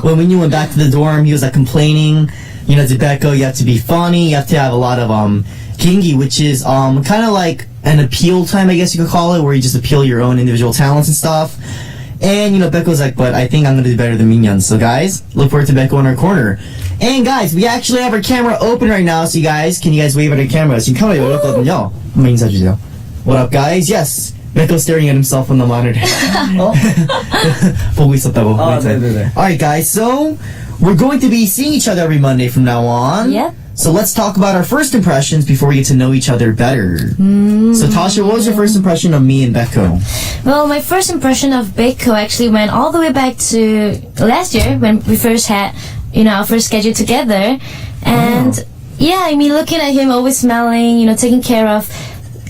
when you went back to the dorm, he was like complaining, to Baekho, you have to be funny, you have to have a lot of gingi, which is kind of like an appeal time, I guess you could call it, where you just appeal your own individual talents and stuff. And Baekho's like, but I think I'm gonna do better than Minhyun. So guys, look forward to Baekho in our corner. And guys, we actually have our camera open right now, so can you guys wave at our camera? 지금 카메라 열렸거든요. 한번 인사주세요. What up, guys? Yes, Baekho's staring at himself on the monitor. 보고 있었다고. 네네네. Alright guys, so we're going to be seeing each other every Monday from now on. Yep. So let's talk about our first impressions before we get to know each other better. So Tasha, what was your first impression of me and Baekho? Well, my first impression of Baekho actually went all the way back to last year when we first had, our first schedule together. And looking at him always smiling, taking care of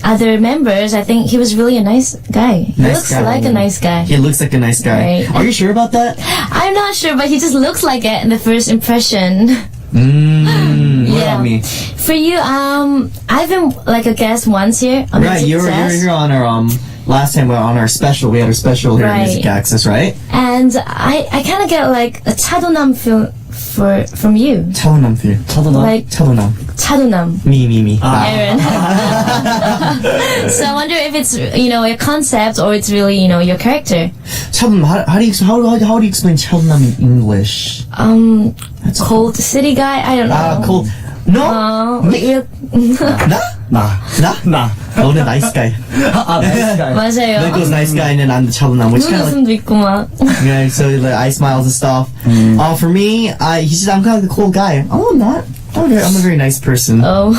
other members, I think he was really a nice guy. He looks like a nice guy. He looks like a nice guy. Right. Are you sure about that? I'm not sure, but he just looks like it in the first impression. What about me? For you, I've been like a guest once here on Right, you were here on our last time on our special. We had our special here on Music Access, right? And I kind of get like a 차도남 feel from you. 차도남 feel. Like 차도남. Me. Aron. So I wonder if it's a concept or it's really your character. 차도남. How do you explain 차도남 in English? Cold city guy. I don't know. Cold. No. 나. 너는 nice guy. nice guy. 맞아요. Baekho's nice guy, and then I'm the 차도남, which kind of 눈웃음도 있고 막. yeah. So like eye smiles and stuff. For me, I'm kind of the cold guy. Oh, I'm not. I'm a very nice person. Oh.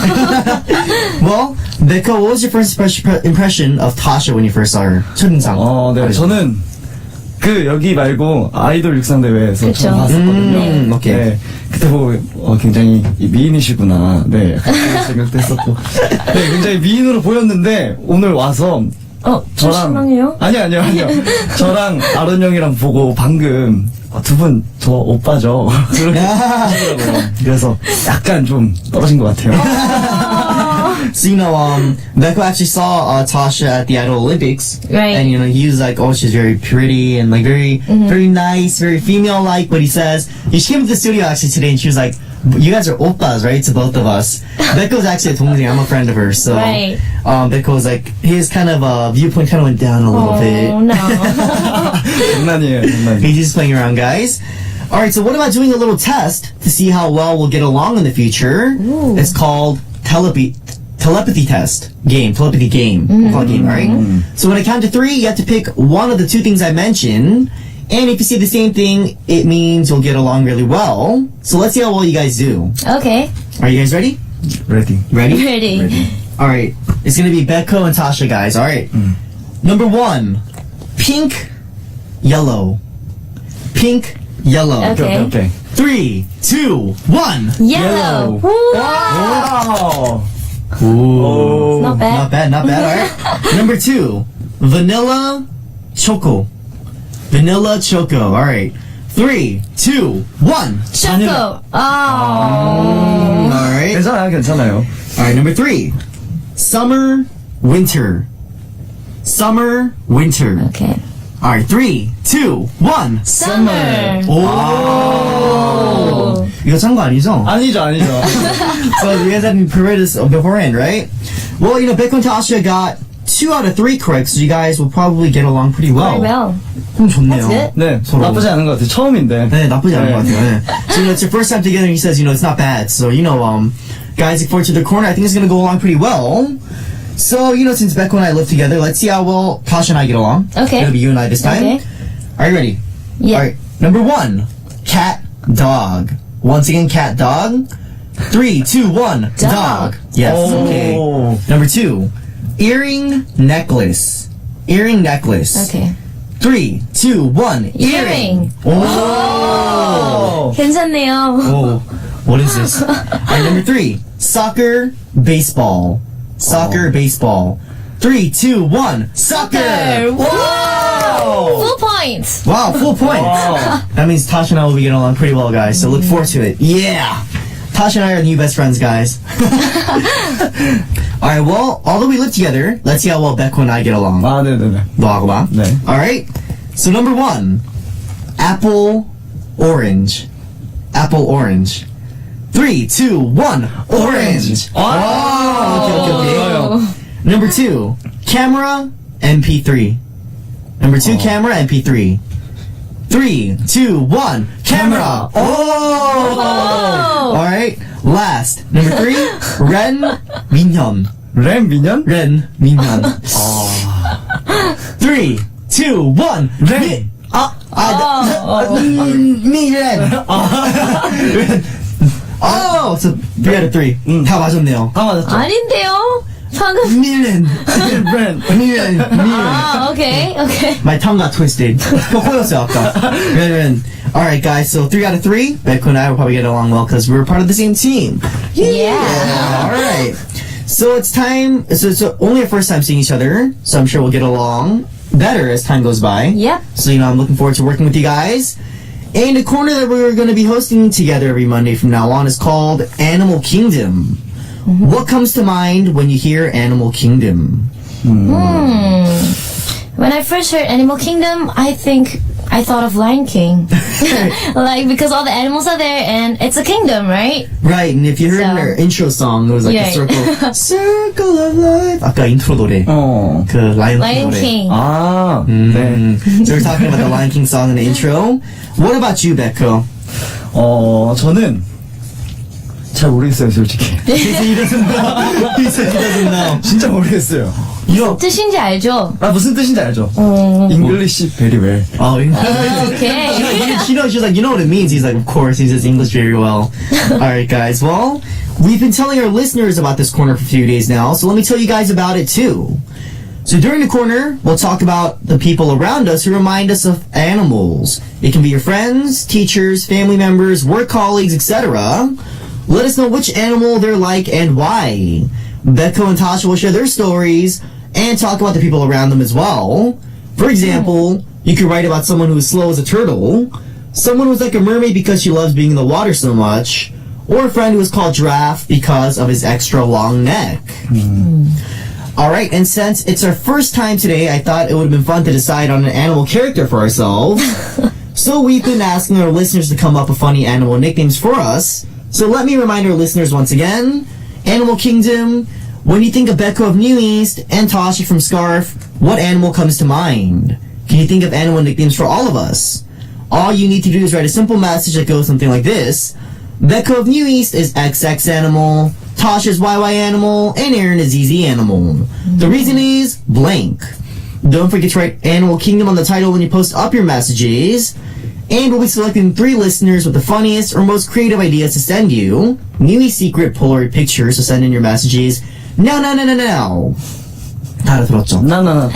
Well, Baekho, what was your first impression of Tasha when you first saw her? 첫인상. 네, 저는 여기 말고 아이돌 육상대회에서 그쵸. 처음 봤었거든요. 오케이. 네, 그때 보고 굉장히 미인이시구나. 네, 약간 그런 생각도 했었고. 네, 굉장히 미인으로 보였는데 오늘 와서 좀 실망해요? 아니요. 저랑 아론 형이랑 보고 방금 두 분 저 오빠죠. 그렇게 하시더라고요. 그래서 약간 좀 떨어진 것 같아요. So Baekho actually saw Tasha at the Idol Olympics, right? And he was like, "Oh, she's very pretty and like very nice, very female-like." But he says she came to the studio actually today, and she was like, "You guys are oppas, right?" To both of us. Baekho's actually a 동생. I'm a friend of hers, so right. Baekho's like his kind of viewpoint kind of went down a little bit. Oh no. 장난이에요. He's just playing around, guys. All right, so what about doing a little test to see how well we'll get along in the future? Ooh. It's called telepathy test game. Telepathy game. We'll call it game, all right? So when I count to 3, you have to pick one of the 2 things I mentioned. And if you see the same thing, it means you'll get along really well. So let's see how well you guys do. Okay. Are you guys ready? Ready. Ready. All right. It's going to be Baekho and Tasha, guys. All right. Number 1, pink, yellow. Pink, yellow. Okay. 3, 2, 1. Yellow. Wow. Ooh. Not bad. Not bad. All right. Number 2, vanilla, choco. Vanilla, choco. All right. 3, 2, 1. Choco. Oh. All right. 괜찮아요. All right. Number 3, summer, winter. Summer, winter. Okay. All right. 3, 2, 1. Summer. Oh. 이거 찬 거 아니죠? 아니죠. So you guys haven't prepared this beforehand, right? Well, Baekho and Tasha got 2 out of 3 correct, so you guys will probably get along pretty well. Very well. 좋네요. That's good. 네, 서로. 나쁘지 않은 것 같아요. 처음인데. 네, 나쁘지 않은 것 같아요. 네. So, it's your first time together, and he says, it's not bad. So, guys, look forward to the corner. I think it's going to go along pretty well. So, since Baekho and I live together, let's see how well Tasha and I get along. Okay. It'll be you and I this time. Okay. Are you ready? Yeah. All right. Number 1, cat, dog. Once again, cat, dog. 3, 2, 1. Dog. Yes. Oh. Okay. Number 2, earring, necklace. Earring, necklace. Okay. 3, 2, 1. Earring. Oh. 괜찮네요. Oh. What is this? All right, number 3, soccer, baseball. Soccer, baseball. 3, 2, 1. Soccer. Whoa. Full point. Wow, full point. Wow. That means Tasha and I will be getting along pretty well, guys. So look forward to it. Yeah. Tasha and I are the new best friends, guys. All right, well, although we live together, let's see how well Baekho and I get along. 네네네. 너하고 봐. 네. All right. So number 1, apple, orange. Apple, orange. 3, 2, 1, orange. Okay. Number 2, camera, MP3. Number 2, camera, MP3. 3, 2, 1, camera. Alright, last. Number 3, Ren, Minhyun. 램 민현? Ren, Minhyun. 3, 2, 1, 램. me, Ren. So 3 out of 3. 다 맞았네요. 다 맞았죠? 아닌데요? 방금. Miren. Miren. 아, okay. My tongue got twisted. 꼬였어요, 아까. Miren. Alright, guys, so 3 out of 3. Baekho and I will probably get along well because we're part of the same team. Yeah. Alright. So it's time, so it's only our first time seeing each other, so I'm sure we'll get along better as time goes by. Yep. So, I'm looking forward to working with you guys. And the corner that we're going to be hosting together every Monday from now on is called Animal Kingdom. What comes to mind when you hear Animal Kingdom? When I first heard Animal Kingdom, I thought of Lion King. Like, because all the animals are there and it's a kingdom, right? Right, and if you heard in their intro song, it was like a circle of life. 아까 인트로 노래. 그 Lion Lion 노래. King. 아, 네. So we're talking about the Lion King song in the intro. What about you, Baekho? 저는 잘 모르겠어요, 솔직히. He doesn't know. 진짜 모르겠어요. 뜻인지 알죠? 무슨 뜻인지 알죠? English very well. Oh, Okay. she knows. She's like, you know what it means. He's like, of course. He says English very well. All right, guys. Well, we've been telling our listeners about this corner for a few days now, so let me tell you guys about it too. So during the corner, we'll talk about the people around us who remind us of animals. It can be your friends, teachers, family members, work colleagues, etc. Let us know which animal they're like and why. Baekho and Tasha will share their stories and talk about the people around them as well. For example, you could write about someone who is slow as a turtle, someone who's like a mermaid because she loves being in the water so much, or a friend who is called Giraffe because of his extra long neck. Alright, and since it's our first time today, I thought it would have been fun to decide on an animal character for ourselves. So we've been asking our listeners to come up with funny animal nicknames for us. So let me remind our listeners once again, Animal Kingdom, when you think of Baekho of New East and Tasha from Skarf, what animal comes to mind? Can you think of animal nicknames for all of us? All you need to do is write a simple message that goes something like this. Baekho of New East is XX animal, Tasha's YY animal, and Aron is ZZ animal. The reason is blank. Don't forget to write Animal Kingdom on the title when you post up your messages. And we'll be selecting 3 listeners with the funniest or most creative ideas to send you New secret Polaroid pictures to send in your messages. Now. 다 알아들었죠? 나나나.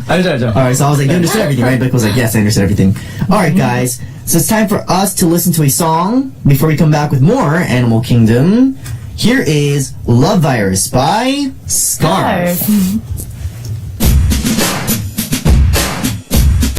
알죠. Alright, so I was like, you understood everything, right? Baekho was like, yes, I understood everything. Alright, guys. So it's time for us to listen to a song before we come back with more Animal Kingdom. Here is Love Virus by Skarf.